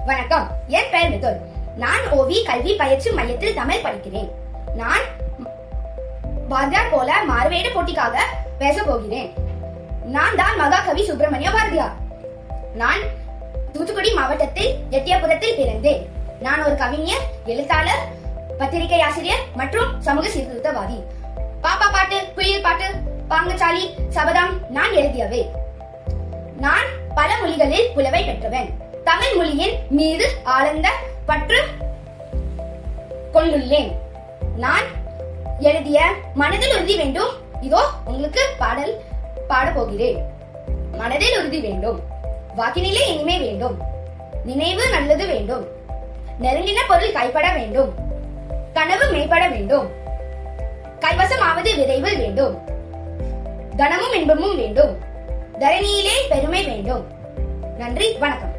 வணக்கம், என் பெயர் மிதுல். நான் ஓவி கல்வி பயிற்சி மையத்தில் தமிழ் படிக்கிறேன். நான் பாரதியார் போல மாறுவேட போட்டிக்காக பேச போகிறேன். நான் தான் மகாகவி சுப்பிரமணிய பாரதியார். நான் தூத்துக்குடி மாவட்டத்தில் எட்டியாபுரத்தில் பிறந்தேன். நான் ஒரு கவிஞர், எழுத்தாளர், பத்திரிகை ஆசிரியர் மற்றும் சமூக சீர்திருத்தவாதி. பாப்பா பாட்டு, குயில் பாட்டு, பாங்கச்சாலி, சபதம் நான் எழுதியவை. நான் பல மொழிகளில் புலவை பெற்றவன். தமிழ் மொழியின் மீது ஆழ்ந்த பற்று கொண்டுள்ளேன். நான் எழுதிய மனதில் உறுதி வேண்டும். இதோ உங்களுக்கு பாடல் பாட போகிறேன். மனதில் உறுதி வேண்டும், வாக்கினிலே இனிமை வேண்டும், நினைவு நல்லது வேண்டும், நெருங்கின பொருள் கைப்பட வேண்டும், கனவு மேம்பட வேண்டும், கைவசமாவது விரைவில் வேண்டும், தனமும் இன்பமும் வேண்டும், தரணியிலே பெருமை வேண்டும். நன்றி, வணக்கம்.